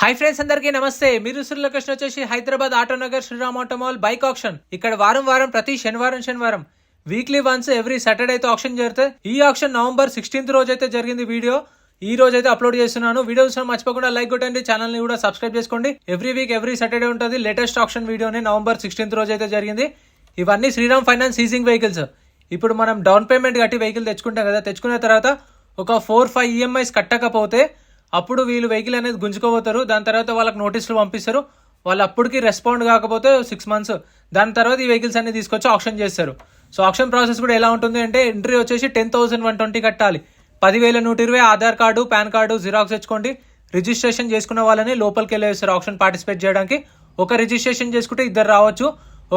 Hi friends, అందరికీ నమస్తే. మీరు లొకేషన్ వచ్చేసి Hyderabad Autonagar Shriram Automall bike auction. ఇక్కడ వారం ప్రతి శనివారం వీక్లీ వన్స్ ఎవ్రీ సాటర్డే అయితే ఆక్షన్ జరుగుతాయి. ఈ ఆక్షన్ నవంబర్ 16th రోజు అయితే జరిగింది. వీడియో ఈ రోజు అయితే అప్లోడ్ చేస్తున్నాను. వీడియో చూసిన మర్చిపోకుండా లైక్ కొట్టండి, ఛానల్ ని కూడా సబ్స్క్రైబ్ చేసుకోండి. ఎవ్రీ వీక్ ఎవ్రీ సాటర్డే ఉంటుంది. లేటెస్ట్ ఆక్షన్ వీడియోనే నవంబర్ 16th రోజు అయితే జరిగింది. ఇవన్నీ శ్రీరామ్ ఫైనాన్స్ సీజింగ్ వెహికల్స్. ఇప్పుడు మనం డౌన్ పేమెంట్ కట్టి వెహికల్ తెచ్చుకుంటాం కదా, తెచ్చుకున్న తర్వాత ఒక 4-5 ఈఎంఐస్ కట్టకపోతే అప్పుడు వీళ్ళు వెహికల్ అనేది గుంజుకోబోతారు. దాని తర్వాత వాళ్ళకి నోటీసులు పంపిస్తారు. వాళ్ళు అప్పటికి రెస్పాండ్ కాకపోతే 6 months, దాని తర్వాత ఈ వెహికల్స్ అన్ని తీసుకొచ్చి ఆక్షన్ చేస్తారు. సో ఆక్షన్ ప్రాసెస్ కూడా ఎలా ఉంటుంది అంటే, ఎంట్రీ వచ్చేసి 10,120 కట్టాలి. 10,120 Aadhaar card, pan card xerox తెచ్చుకోండి. రిజిస్ట్రేషన్ చేసుకున్న వాళ్ళని లోపలికి వెళ్ళేస్తారు ఆక్షన్ పార్టిసిపేట్ చేయడానికి. ఒక రిజిస్ట్రేషన్ చేసుకుంటే 2 రావచ్చు.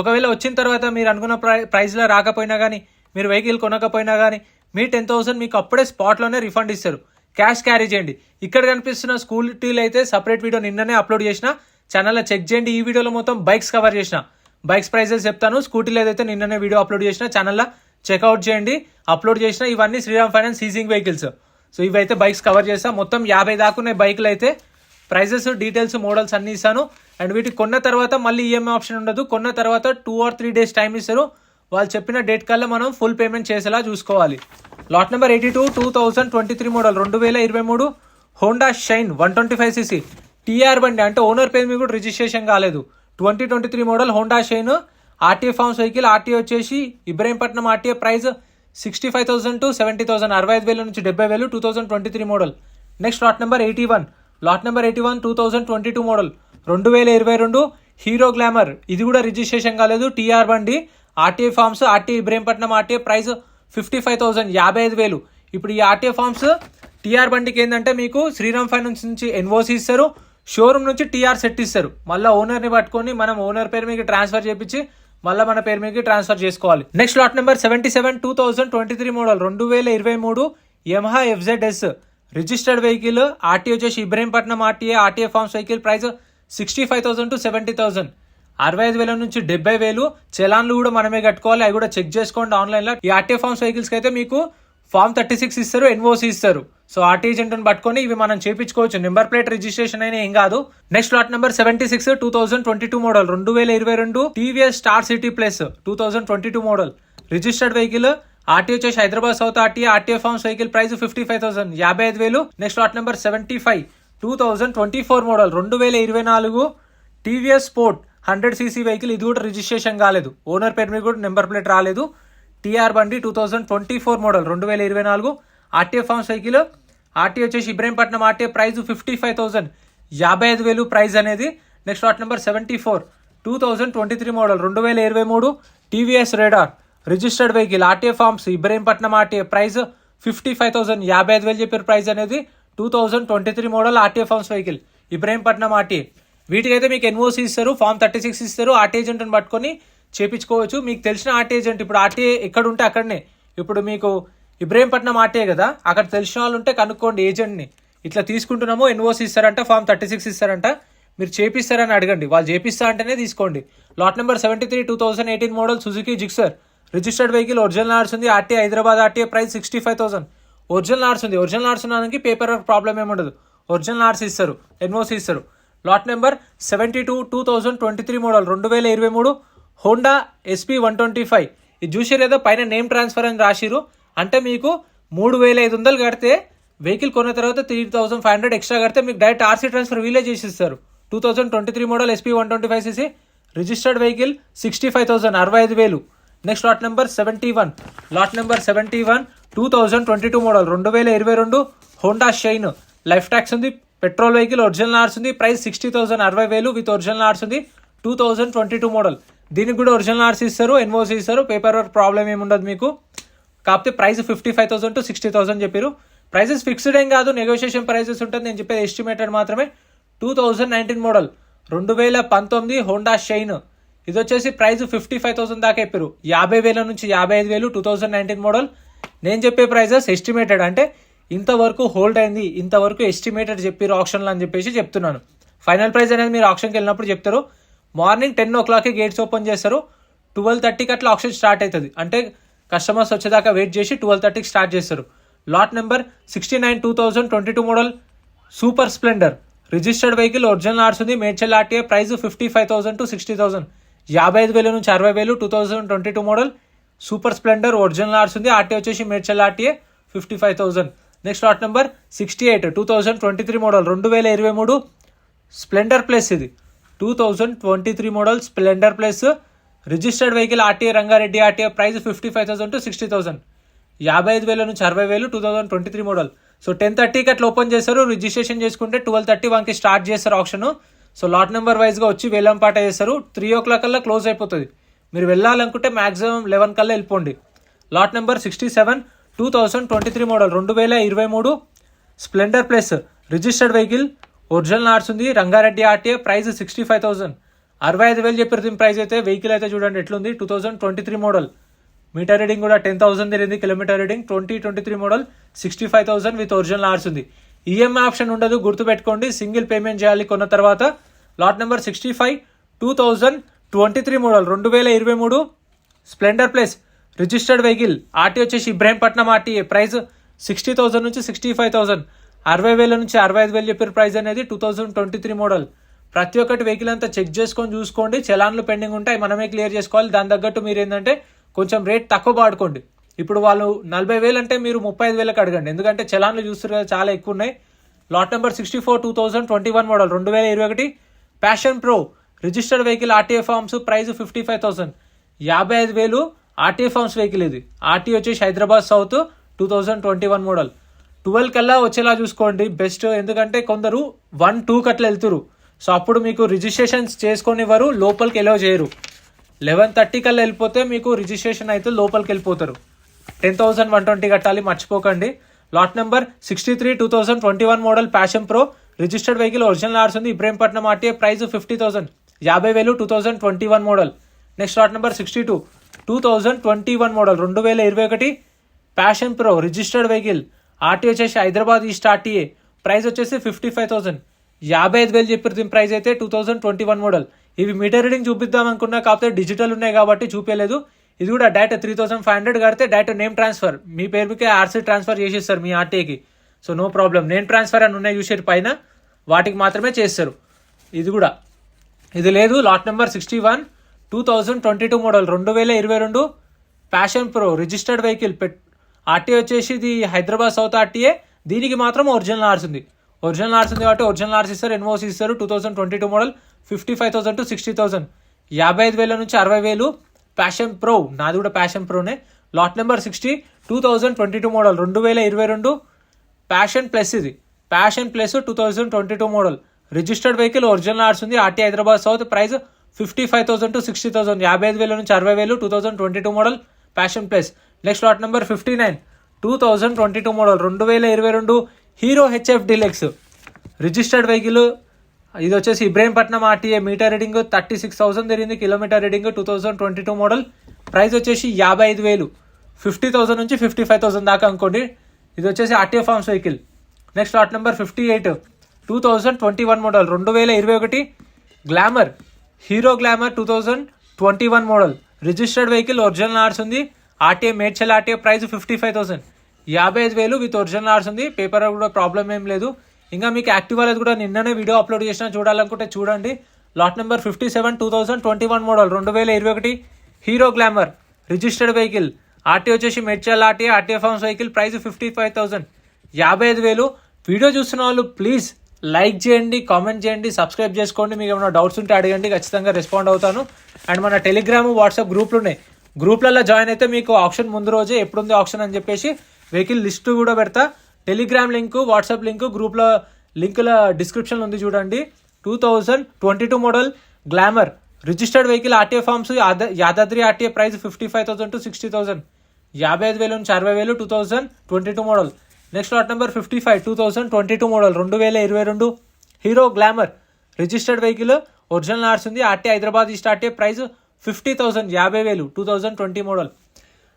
ఒకవేళ వచ్చిన తర్వాత మీరు అనుకున్న ప్రైస్లో రాకపోయినా కానీ, మీరు వెహికల్ కొనకపోయినా కానీ, మీ 10,000 మీకు అప్పుడే స్పాట్లోనే రిఫండ్ ఇస్తారు. క్యాష్ క్యారీ చేయండి. ఇక్కడ కనిపిస్తున్న స్కూటీలు అయితే సపరేట్ వీడియో నిన్ననే అప్లోడ్ చేసిన, ఛానల్లో చెక్ చేయండి. ఈ వీడియోలో మొత్తం బైక్స్ కవర్ చేసిన, బైక్స్ ప్రైజెస్ చెప్తాను. స్కూటీలు ఏదైతే నిన్ననే వీడియో అప్లోడ్ చేసిన, ఛానల్లో చెక్అవుట్ చేయండి. అప్లోడ్ చేసిన ఇవన్నీ Shriram Finance seizing vehicles. So ఇవైతే బైక్స్ కవర్ చేస్తా. మొత్తం 50 దాకా ఉన్నాయి బైకులు అయితే. ప్రైజెస్, డీటెయిల్స్, మోడల్స్ అన్ని ఇస్తాను. అండ్ వీటికి కొన్న తర్వాత మళ్ళీ ఈఎంఐ ఆప్షన్ ఉండదు. కొన్న తర్వాత 2 or 3 days టైం ఇస్తారు. వాళ్ళు చెప్పిన డేట్ కల్లా మనం ఫుల్ పేమెంట్ చేసేలా చూసుకోవాలి. Lot number 82 2023 model 2023 Honda Shine 125cc TR బండి. అంటే ఓనర్ పేరు మీద కూడా రిజిస్ట్రేషన్ కాలేదు. 2023 model Honda Shine RTA forms vehicle. RTA వచ్చేసి ఇబ్రహీంపట్నం ఆర్టీఏ. ప్రైస్ 65,000 to 70,000, 65,000 నుంచి 70,000. 2023 మోడల్. Next lot number 81 2022 model 2022 Hero Glamour. ఇది కూడా రిజిస్ట్రేషన్ కాలేదు, టీఆర్ బండి. RTA forms, RTA Ibrahimpatnam RTA. Price 55,000, 55,000. ఇప్పుడు ఈ ఆర్టీఏ ఫార్మ్స్ టీఆర్ బండికి ఏంటంటే మీకు శ్రీరామ్ ఫైనాన్స్ నుంచి ఎన్ఓసి ఇస్తారు, షోరూమ్ నుంచి టీఆర్ సెట్ ఇస్తారు. మళ్ళీ ఓనర్ని పట్టుకొని మనం ఓనర్ పేరు మీకు ట్రాన్స్ఫర్ చేయించి మళ్ళీ మన పేరు మీకు ట్రాన్స్ఫర్ చేసుకోవాలి. Next lot number 77 2023 model 2023 Yamaha FZS registered vehicle. RTA వచ్చేసి Ibrahimpatnam RTA. RTA forms vehicle. Price 65,000 to 70,000, 65,000 నుంచి 70,000. చలాన్లు కూడా మనమే కట్టుకోవాలి, అవి కూడా చెక్ చేసుకోండి ఆన్లైన్లో. ఈ ఆర్టీఏ ఫార్మ్స్ వెహికల్స్కి అయితే మీకు ఫార్మ్ 36 ఇస్తారు, ఎన్ఓసి ఇస్తారు. సో ఆర్టీ ఏజెంట్ని పట్టుకొని ఇవి మనం చేయించుకోవచ్చు. నెంబర్ ప్లేట్ రిజిస్ట్రేషన్ అయినా ఏం కాదు. Next lot number 76 2022 model 2022 TVS Star City Plus 2022 model registered vehicle. RT వచ్చేసి Hyderabad south RTA. RTA forms vehicle. Price 55,000, 55,000. Next lot number 75 2024 model 2024 TVS Sport 100cc vehicle. ఇది కూడా రిజిస్ట్రేషన్ కాలేదు, ఓనర్ పేరు మీద కూడా నెంబర్ ప్లేట్ రాలేదు. టీఆర్ బండి 2024 model 2024 RTA forms vehicle. RT వచ్చేసి ఇబ్రహీంపట్నం ఆర్టీఏ. ప్రైస్ 55,000, 55,000 ప్రైస్ అనేది. Next lot number 74 2023 model 2023 TVS radar registered vehicle. RTA forms Ibrahimpatnam RTA. Price 55,000, 55,000 చెప్పారు ప్రైస్ అనేది. 2023 model RTA forms vehicle Ibrahimpatnam RTA. వీటికైతే మీకు ఎన్ఓసి ఇస్తారు, ఫార్మ్ 36 ఇస్తారు. ఆర్టీ ఏజెంట్ని పట్టుకొని చేపించుకోవచ్చు. మీకు తెలిసిన ఆర్టీ ఏజెంట్, ఇప్పుడు ఆర్టీఏ ఎక్కడ ఉంటే అక్కడనే. ఇప్పుడు మీకు ఇబ్రహీంపట్నం ఆర్టీఏ కదా, అక్కడ తెలిసిన వాళ్ళు ఉంటే కనుక్కోండి ఏజెంట్ని. ఇట్లా తీసుకుంటున్నాము, ఎన్ఓసి ఇస్తారంట, ఫార్మ్ 36 ఇస్తారంట, మీరు చేపిస్తారని అడగండి. వాళ్ళు చేపిస్తా అంటేనే తీసుకోండి. Lot number 73 2018 model Suzuki Gixxer registered vehicle. Original ఆర్ట్స్ ఉంది. RTA Hyderabad RTA. Price 65,000, original ఆర్ట్స్ ఉంది. ఒరిజినల్ ఆర్ట్స్ ఉన్నదానికి పేపర్ వర్క్ ప్రాబ్లం ఏముండదు. ఒరిజినల్ ఆర్ట్స్ ఇస్తారు, ఎన్ఓసి ఇస్తారు. Lot number 72 2023 model 2023 Honda SP 125. ఇది చూసారు ఏదో పైన నేమ్ ట్రాన్స్ఫర్ అని రాసిరు. అంటే మీకు 3,500 కడితే వెహికల్ కొన్న తర్వాత 3,500 ఎక్స్ట్రా కడితే మీకు డైరెక్ట్ ఆర్సీ ట్రాన్స్ఫర్ వీలే చేసిస్తారు. 2023 model SP 125cc registered vehicle. 65,000, 65,000. Next lot number 71 2022 model 2022 Honda shine life tax ఉంది, పెట్రోల్ వెహికల్, ఒరిజినల్ ఆర్ట్స్ ఉంది. ప్రైస్ 60,000, 60,000 విత్ ఒరిజినల్ ఆర్ట్స్ ఉంది. 2022 మోడల్. దీనికి కూడా ఒరిజినల్ ఆర్ట్స్ ఇస్తారు, ఎన్ఓసి ఇస్తారు. పేపర్ వర్క్ ప్రాబ్లం ఏమి ఉండదు మీకు. కాకపోతే ప్రైస్ 55,000 to 60,000 చెప్పారు. ప్రైసెస్ ఫిక్స్డ్ ఏం కాదు, నెగోషియేషన్ ప్రైసెస్ ఉంటుంది. నేను చెప్పేది ఎస్టిమేటెడ్ మాత్రమే. 2019 మోడల్ 2019 హోండా షైన్. ఇది వచ్చేసి ప్రైస్ 55,000 దాకా చెప్పారు. 50,000 నుంచి 55,000 2019 మోడల్. నేను చెప్పే ప్రైజెస్ ఎస్టిమేటెడ్, అంటే ఇంతవరకు హోల్డ్ అయింది, ఇంతవరకు ఎస్టిమేటెడ్ చెప్పారు ఆప్షన్లో అని చెప్పేసి చెప్తున్నాను. ఫైనల్ ప్రైస్ అనేది మీరు ఆప్షన్కి వెళ్ళినప్పుడు చెప్తారు. మార్నింగ్ 10 o'clock గేట్స్ ఓపెన్ చేస్తారు. 12:30 అట్లా ఆప్షన్ స్టార్ట్ అవుతుంది. అంటే కస్టమర్స్ వచ్చేదాకా వెయిట్ చేసి 12:30 స్టార్ట్ చేస్తారు. Lot number 69 2022 model Super Splendor registered vehicle original ఆర్స్ ఉంది, మేడ్చల్ ఆర్టీఏ, ప్రైస్ 55,000 to 60,000, 55,000 నుంచి 60,000, 2022 మోడల్. సూపర్ స్ప్లెండర్ ఒరిజినల్ ఆర్స్ ఉంది, ఆర్టీఏ వచ్చేసి Medchal RTA, 55,000. Next lot number 68 2023 model, 2023 Splendor plus. ఇది 2023 model Splendor plus, registered vehicle RTA Rangareddy RTA, price 55,000 to 60,000, 55,000 నుంచి 60,000, 2023 model. So 10:30కి అట్లా open చేస్తారు. రిజిస్ట్రేషన్ చేసుకుంటే 12:31కి స్టార్ట్ చేస్తారు ఆప్షన్. సో లాట్ నెంబర్ వైజ్గా వచ్చి వేలంపాట చేస్తారు. 3 o'clock కల్లా క్లోజ్ అయిపోతుంది. మీరు వెళ్ళాలనుకుంటే మాక్సిమం 11 కల్లా వెళ్ళిపోండి. Lot number 67 2023 model, 2023 Splendor plus, registered vehicle, original ఆర్స్ ఉంది, రంగారెడ్డి ఆర్టీఏ, ప్రైస్ 65,000, 65,000 చెప్పారు దీని ప్రైస్ అయితే. వెహికల్ అయితే చూడండి ఎట్లుంది. 2023 మోడల్, మీటర్ రీడింగ్ కూడా 10,000 తిరిగింది, kilometre reading. 2023 model, 65,000 with original ఆర్స్ ఉంది. ఈఎంఐ ఆప్షన్ ఉండదు, గుర్తుపెట్టుకోండి. సింగిల్ పేమెంట్ చేయాలి కొన్న తర్వాత. Lot number 65 2023 model, 2023 Splendor plus, registered vehicle, RT వచ్చేసి ఇబ్రాహీంపట్నం ఆర్టీఏ, ప్రైస్ 60,000 నుంచి 65,000, 60,000 నుంచి 65,000 చెప్పారు ప్రైస్ అనేది. 2023 మోడల్. ప్రతి ఒక్కటి వెహికల్ అంతా చెక్ చేసుకొని చూసుకోండి. చలాన్లు పెండింగ్ ఉంటాయి, మనమే క్లియర్ చేసుకోవాలి. దాని తగ్గట్టు మీరు ఏంటంటే కొంచెం రేట్ తక్కువ పాడుకోండి. ఇప్పుడు వాళ్ళు 40,000 అంటే మీరు 35,000కి అడగండి, ఎందుకంటే చలాన్లు చూస్తారు కదా చాలా ఎక్కువ ఉన్నాయి. Lot number 64 2021 model, 2021 Passion Pro, registered vehicle, RTA forms, price 55,000, 55,000 RTA forms vehicle. ఇది ఆర్టీ వచ్చేసి హైదరాబాద్ సౌత్, 2021 మోడల్. 12 కల్లా వచ్చేలా చూసుకోండి బెస్ట్, ఎందుకంటే కొందరు 1-2 అట్లా వెళ్తురు. సో అప్పుడు మీకు రిజిస్ట్రేషన్స్ చేసుకొనివ్వరు, లోపలికి ఎలో చేయరు. 11:30 కల్లా వెళ్ళిపోతే మీకు రిజిస్ట్రేషన్ అయితే లోపలికి వెళ్ళిపోతారు. 10,120 కట్టాలి, మర్చిపోకండి. Lot number 63 2021 model Passion Pro, registered vehicle, original ఆర్స్ ఉంది, Ibrahimpatnam RTA, price 50,000, 50,000, 2021 model. Next lot number 62 2021 model, 2021 Passion Pro, registered vehicle, RT వచ్చేసి హైదరాబాద్ ఈస్ట్ ఆర్టీఏ, ప్రైస్ వచ్చేసి 55,000, 55,000 చెప్పారు దీని ప్రైస్ అయితే. 2021 మోడల్. ఇవి మీటర్ రీడింగ్ చూపిద్దాం అనుకున్నా, కాకపోతే డిజిటల్ ఉన్నాయి కాబట్టి చూపించలేదు. ఇది కూడా డైరెక్ట్ 3,500 కడితే డైరెక్ట్ నేమ్ ట్రాన్స్ఫర్, మీ పేరుకే ఆర్సీ ట్రాన్స్ఫర్ చేసేస్తారు మీ ఆర్టీఏకి. So no problem. Name transfer అని ఉన్నాయి చూసారు పైన, వాటికి మాత్రమే చేస్తారు. ఇది కూడా ఇది లేదు. Lot number 61 2022 model, 2022 passion Pro, registered vehicle, RTA వచ్చేసి ఇది హైదరాబాద్ సౌత్ ఆర్టీఏ. దీనికి మాత్రం ఒరిజినల్ ఆర్స్ ఉంది, ఒరిజినల్ ఆర్స్ ఉంది కాబట్టి ఒరిజినల్ ఆర్స్ ఇస్తారు, ఎన్ఓసి ఇస్తారు. 2022 మోడల్, 55,000 to 60,000, 55,000 నుంచి 60,000 ప్యాషన్ ప్రో. నాది కూడా ప్యాషన్ ప్రోనే. Lot number 60 2022 model, 2022 Passion Plus. ఇది Passion Plus 2022 model, registered vehicle, original ఆర్స్ ఉంది, RT Hyderabad south, price 55,000 to 60,000, 55,000 నుంచి 60,000, 2022 model Passion Plus. Next lot number 59 2022 model, 2022 Hero HF Deluxe, registered vehicle, ఇది వచ్చేసి ఇబ్రాహీంపట్నం ఆర్టీఏ, మీటర్ రీడింగ్ 36,000 తిరిగింది, kilometre reading. 2022 model, price వచ్చేసి 55,000, 50,000 నుంచి 55,000 దాకా అనుకోండి. ఇది వచ్చేసి RTA forms vehicle. Next lot number 58 2021 model, 2021 Glamour, Hero Glamour, 2021 model, registered vehicle, original ఆర్స్ ఉంది, RTA Medchal RTA, price 55,000, 55,000 with original ఆర్స్ ఉంది. పేపర్ కూడా ప్రాబ్లం ఏం లేదు. ఇంకా మీకు యాక్టివ్ అనేది కూడా నిన్ననే వీడియో అప్లోడ్ చేసిన, చూడాలనుకుంటే చూడండి. Lot number 57 2021 model, 2021 Hero Glamour, registered vehicle, RT వచ్చేసి Medchal RTA, RTA forms vehicle, price 55,000, 55,000. Video చూస్తున్న వాళ్ళు ప్లీజ్ లైక్ చేయండి, కామెంట్ చేయండి, సబ్స్క్రైబ్ చేసుకోండి. మీకు ఏమైనా డౌట్స్ ఉంటే అడగండి, ఖచ్చితంగా రెస్పాండ్ అవుతాను. అండ్ మన టెలిగ్రామ్, వాట్సాప్ గ్రూప్లు ఉన్నాయి, గ్రూప్లలో జాయిన్ అయితే మీకు ఆప్షన్ ముందు రోజే ఎప్పుడుంది ఆప్షన్ అని చెప్పేసి వెహికల్ లిస్ట్ కూడా పెడతా. టెలిగ్రామ్ లింక్, వాట్సాప్ లింక్, గ్రూప్లో లింకుల డిస్క్రిప్షన్లో ఉంది చూడండి. 2022 model Glamour, registered vehicle, RTA forms, Yadadri RTA, price 55,000 to 60,000, 55,000 నుంచి 60,000, 2022 model. Next lot number 55 2022 model, 2022 Hero Glamour, registered vehicle, original ఆర్స్ ఉంది, RT Hyderabad east RTA, price 50,000, 50,000, 2020 model.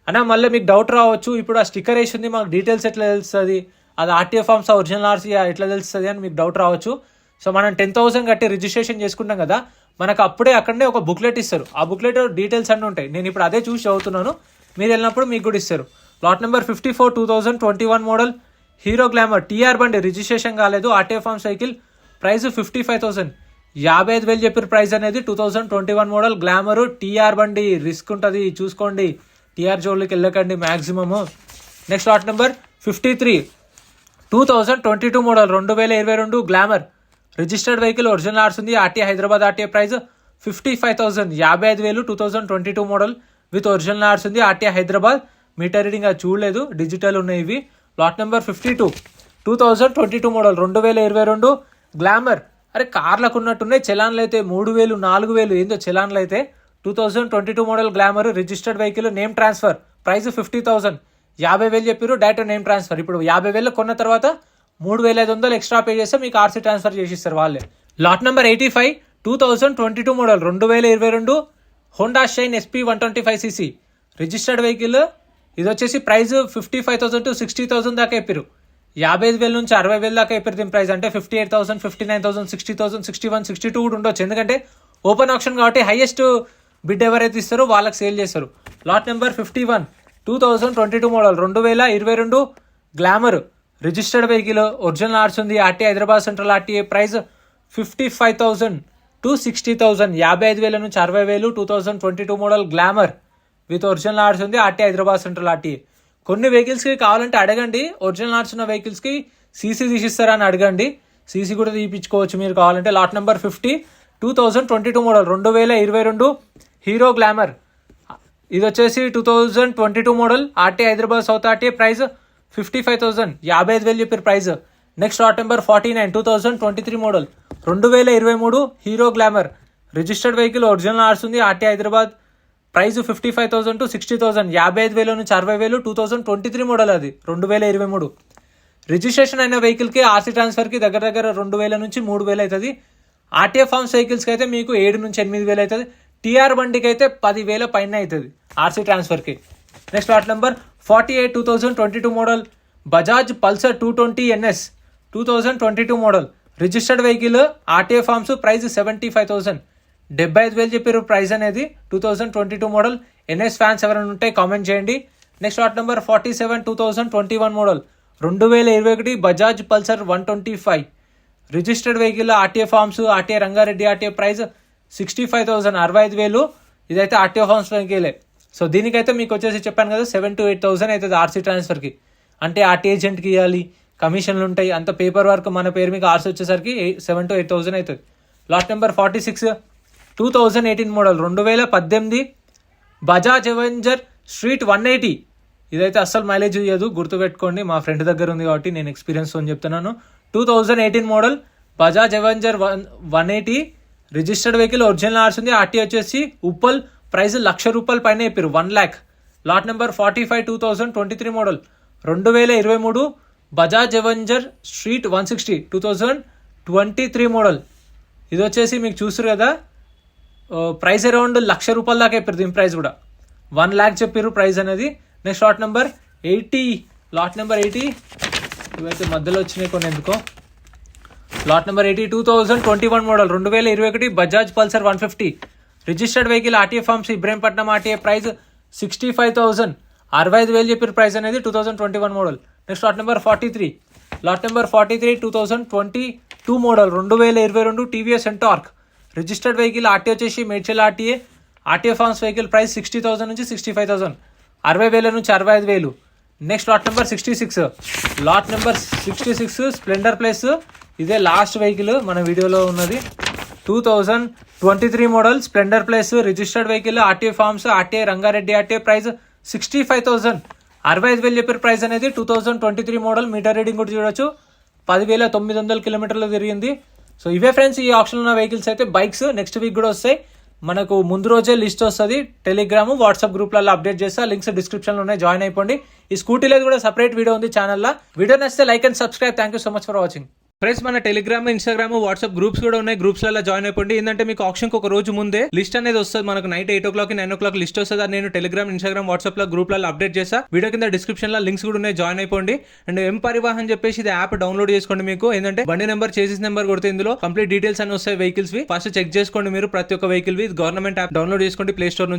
అన్నా మళ్ళీ మీకు డౌట్ రావచ్చు, ఇప్పుడు ఆ స్టిక్కర్ వేసి ఉంది, మాకు డీటెయిల్స్ ఎట్లా తెలుస్తుంది, అది ఆర్టీఏ ఫార్మ్స్ ఒరిజినల్ ఆర్సీ ఎట్లా తెలుస్తుంది అని మీకు డౌట్ రావచ్చు. సో మనం 10,000 కట్టి రిజిస్ట్రేషన్ చేసుకుంటాం కదా, మనకు అప్పుడే అక్కడనే ఒక బుక్లెట్ ఇస్తారు. ఆ బుక్లెట్ డీటెయిల్స్ అన్నీ ఉంటాయి. నేను ఇప్పుడు అదే చూసి చదువుతున్నాను, మీరు వెళ్ళినప్పుడు మీకు కూడా ఇస్తారు. Lot number 54 2021 model Hero Glamour, TR బండి, రిజిస్ట్రేషన్ కాలేదు, ఆర్టీఏ ఫార్మ్స్ సైకిల్, ప్రైస్ 55,000, 55,000 చెప్పారు ప్రైస్ అనేది. 2021 మోడల్ గ్లామర్ టీఆర్ బండి, రిస్క్ ఉంటుంది చూసుకోండి, టీఆర్ జోన్లోకి వెళ్ళకండి maximum. Next lot number 53, 2022 model 2022 Glamour registered vehicle, original ఆర్స్ ఉంది, RTA Hyderabad, RTA price 55,000, 55,000, 2022 model with original ఆర్స్ ఉంది, ఆర్టీఏ హైదరాబాద్. మీటర్ రీడింగ్ అది చూడలేదు, డిజిటల్ ఉన్నాయి ఇవి. Lot number 52, 2022 model 2022 glamour. అరే కార్లకు ఉన్నట్టున్నాయి చలాన్లు అయితే 3,000, 4,000 ఏందో చలాన్లు అయితే. 2022 model Glamour registered vehicle, name transfer, price 50,000, 50,000 చెప్పారు, డైరెక్ట్ నేమ్ ట్రాన్స్ఫర్. ఇప్పుడు 50,000 కొన్న తర్వాత 3,500 ఎక్స్ట్రా పే చేస్తే మీకు ఆర్సీ ట్రాన్స్ఫర్ చేసిస్తారు వాళ్ళే. Lot number 85, 2022 model 2022 Honda shine SP 125cc registered vehicle. ఇది వచ్చేసి ప్రైస్ 55,000 to 60,000 దాకా చెప్పారు. 55,000 నుంచి 60,000 దాకా చెప్పారు దీని ప్రైస్. అంటే 58,000, 59,000, 60,000, 61, 62 కూడా ఉండొచ్చు, ఎందుకంటే ఓపెన్ ఆప్షన్ కాబట్టి హైయెస్ట్ బిడ్ ఎవరైతే ఇస్తారో వాళ్ళకి సేల్ చేస్తారు. Lot number 51, 2022 model 2022 Glamour registered vehicle, original ఆర్స్ ఉంది, RT Hyderabad central, RTA price 55,000 to 60,000, 55,000 నుంచి 60,000. 2022 మోడల్ గ్లామర్ విత్ ఒరిజినల్ ఆర్స్ ఉంది, ఆర్టీ హైదరాబాద్ సెంట్రల్, ఆర్టీఏ. కొన్ని వెహికల్స్కి కావాలంటే అడగండి, ఒరిజినల్ ఆర్ట్స్ ఉన్న వెహికల్స్కి సీసీ తీసిస్తారని అడగండి, సీసీ కూడా తీపించుకోవచ్చు మీరు కావాలంటే. Lot number 50, 2022 model 2022 Hero Glamour. ఇది వచ్చేసి 2022 model, RT Hyderabad south, RTA price 55,000, 55,000 చెప్పారు price. Next lot number 49, 2023 model 2023 Hero Glamour registered vehicle, original ఆర్స్ ఉంది, ఆర్టీ హైదరాబాద్, ప్రైస్ 55,000 to 60,000, 55,000 నుంచి 60,000. 2023 మోడల్, అది 2023 రిజిస్ట్రేషన్ అయిన వెహికల్కి ఆర్సీ ట్రాన్స్ఫర్కి దగ్గర దగ్గర 2,000 నుంచి 3,000 అవుతుంది. ఆర్టీఏ ఫార్మ్స్ వెహికల్స్కి అయితే మీకు 7 నుంచి 8,000 అవుతుంది. టీఆర్ బండికి అయితే 10,000 పైన అవుతుంది ఆర్సీ ట్రాన్స్ఫర్కి. Next lot number 48, 2022 model Bajaj Pulsar 220 NS 2022 model registered vehicle, RTA forms, price 75,000, 75,000 చెప్పారు ప్రైస్ అనేది. 2022 మోడల్. ఎన్ఎస్ ఫ్యాన్స్ ఎవరైనా ఉంటే కామెంట్ చేయండి. Next lot number 47, 2021 model 2021 Bajaj Pulsar 125 registered vehicle, RTA forms, RTA Rangareddy, RTA price 65,000, 65,000. ఇదైతే ఆర్టీఏ ఫార్మ్స్ వెహికలే. సో దీనికైతే మీకు వచ్చేసి చెప్పాను కదా 7,000 to 8,000 అవుతుంది ఆర్సీ ట్రాన్స్ఫర్కి. అంటే ఆర్టీ ఏజెంట్కి ఇవ్వాలి, కమిషన్లు ఉంటాయి, అంత పేపర్ వర్క్ మన పేరు మీకు ఆర్సీ వచ్చేసరికి 7,000 to 8,000 అవుతుంది. Lot number 46, 2018 model 2018 Bajaj Avenger street 180. ఇదైతే అస్సలు మైలేజ్ ఇవ్వదు, గుర్తుపెట్టుకోండి, మా ఫ్రెండ్ దగ్గర ఉంది కాబట్టి నేను ఎక్స్పీరియన్స్ అని చెప్తున్నాను. 2018 model Bajaj Avenger 180 registered vehicle, original ఆర్స్ ఉంది, ఆర్టీ వచ్చేసి ఉప్పల్, ప్రైస్ ₹1,00,000 పైన చెప్పారు, 1,00,000. Lot number 45, 2023 model 2023 Bajaj Avenger Street 160 2023 model. ఇది వచ్చేసి మీకు చూసారు కదా ప్రైస్ అరౌండ్ ₹1,00,000 దాకా చెప్పారు, దీని ప్రైస్ కూడా 1,00,000 చెప్పారు ప్రైస్ అనేది. Next lot number 80, lot number 80 ఇవైతే మధ్యలో వచ్చినాయి కొన్ని ఎందుకో. Lot number 80, 2021 model 2021 Bajaj Pulsar 150 registered vehicle, RTA forms, Ibrahimpatnam, RTA price 65,000, 65,000 చెప్పారు ప్రైస్ అనేది. 2021 model. Next lot number 43, lot number 43 2022 model 2022 TVS Ntorq registered vehicle, RT వచ్చేసి Medchal, RTA, RTA forms vehicle, price 60,000 నుంచి 65,000, 60,000 నుంచి 65,000. Next lot number 66, lot number 66 Splendor plus, ఇదే last vehicle మన వీడియోలో ఉన్నది. 2023 model Splendor plus registered vehicle, RTA forms, RTA Rangareddy, RTA price 65,000, 65,000 చెప్పారు price అనేది. 2023 model. Meter reading కూడా చూడొచ్చు, 10,900 కిలోమీటర్లు తిరిగింది. సో ఇవే ఫ్రెండ్స్ ఈ ఆప్షన్ ఉన్న వెహికల్స్ అయితే. బైక్స్ నెక్స్ట్ వీక్ కూడా వస్తాయి, మనకు ముందు రోజే లిస్ట్ వస్తుంది. టెలిగ్రామ్, వాట్సాప్ గ్రూప్లలో అప్డేట్ చేస్తా, లింక్స్ డిస్క్రిప్షన్లో ఉన్నాయి, జాయిన్ అయిపోండి. ఈ స్కూటీలో కూడా సపరేట్ వీడియో ఉంది ఛానల్లో. వీడియో నచ్చితే like and subscribe. Thank you so much for watching. Friends మన టెలిగ్రామ్, ఇన్స్టాగ్రామ్, వాట్సాప్ గ్రూప్స్ కూడా ఉన్నాయి, గ్రూప్స్లలో జాయిన్ అయిపోండి. ఏంటంటే మీకు ఆప్షన్కి ఒక రోజు ముందే లిస్ట్ అనేది వస్తుంది, మనకు నైట్ 8 o'clock 9 o'clock లిస్ట్ వస్తుంది. అది నేను టెలిగ్రామ్, ఇన్స్టాగ్రామ్, వాట్సాప్లో గ్రూప్లలో అప్డేట్ చేస్తా. వీడియో కింద డిస్క్రిప్షన్లో లింక్స్ కూడా ఉన్నాయి, జాయిన్ అయిపోండి. అండ్ ఎం పరివాహన్ చెప్పేసి ఇది యాప్ డౌన్లోడ్ చేసుకోండి. మీకు ఏంటంటే బండి నెంబర్, చేసిస్ నెంబర్ కొడితే ఇందులో కంప్లీట్ డీటెయిల్స్ అని వస్తాయి వెహికల్స్. ఫస్ట్ చెక్ చేసుకోండి మీరు ప్రతి ఒక్క వెహికల్. గవర్నమెంట్ యాప్ డౌన్లోడ్ చేసుకోండి ప్లే స్టోర్ నుంచి.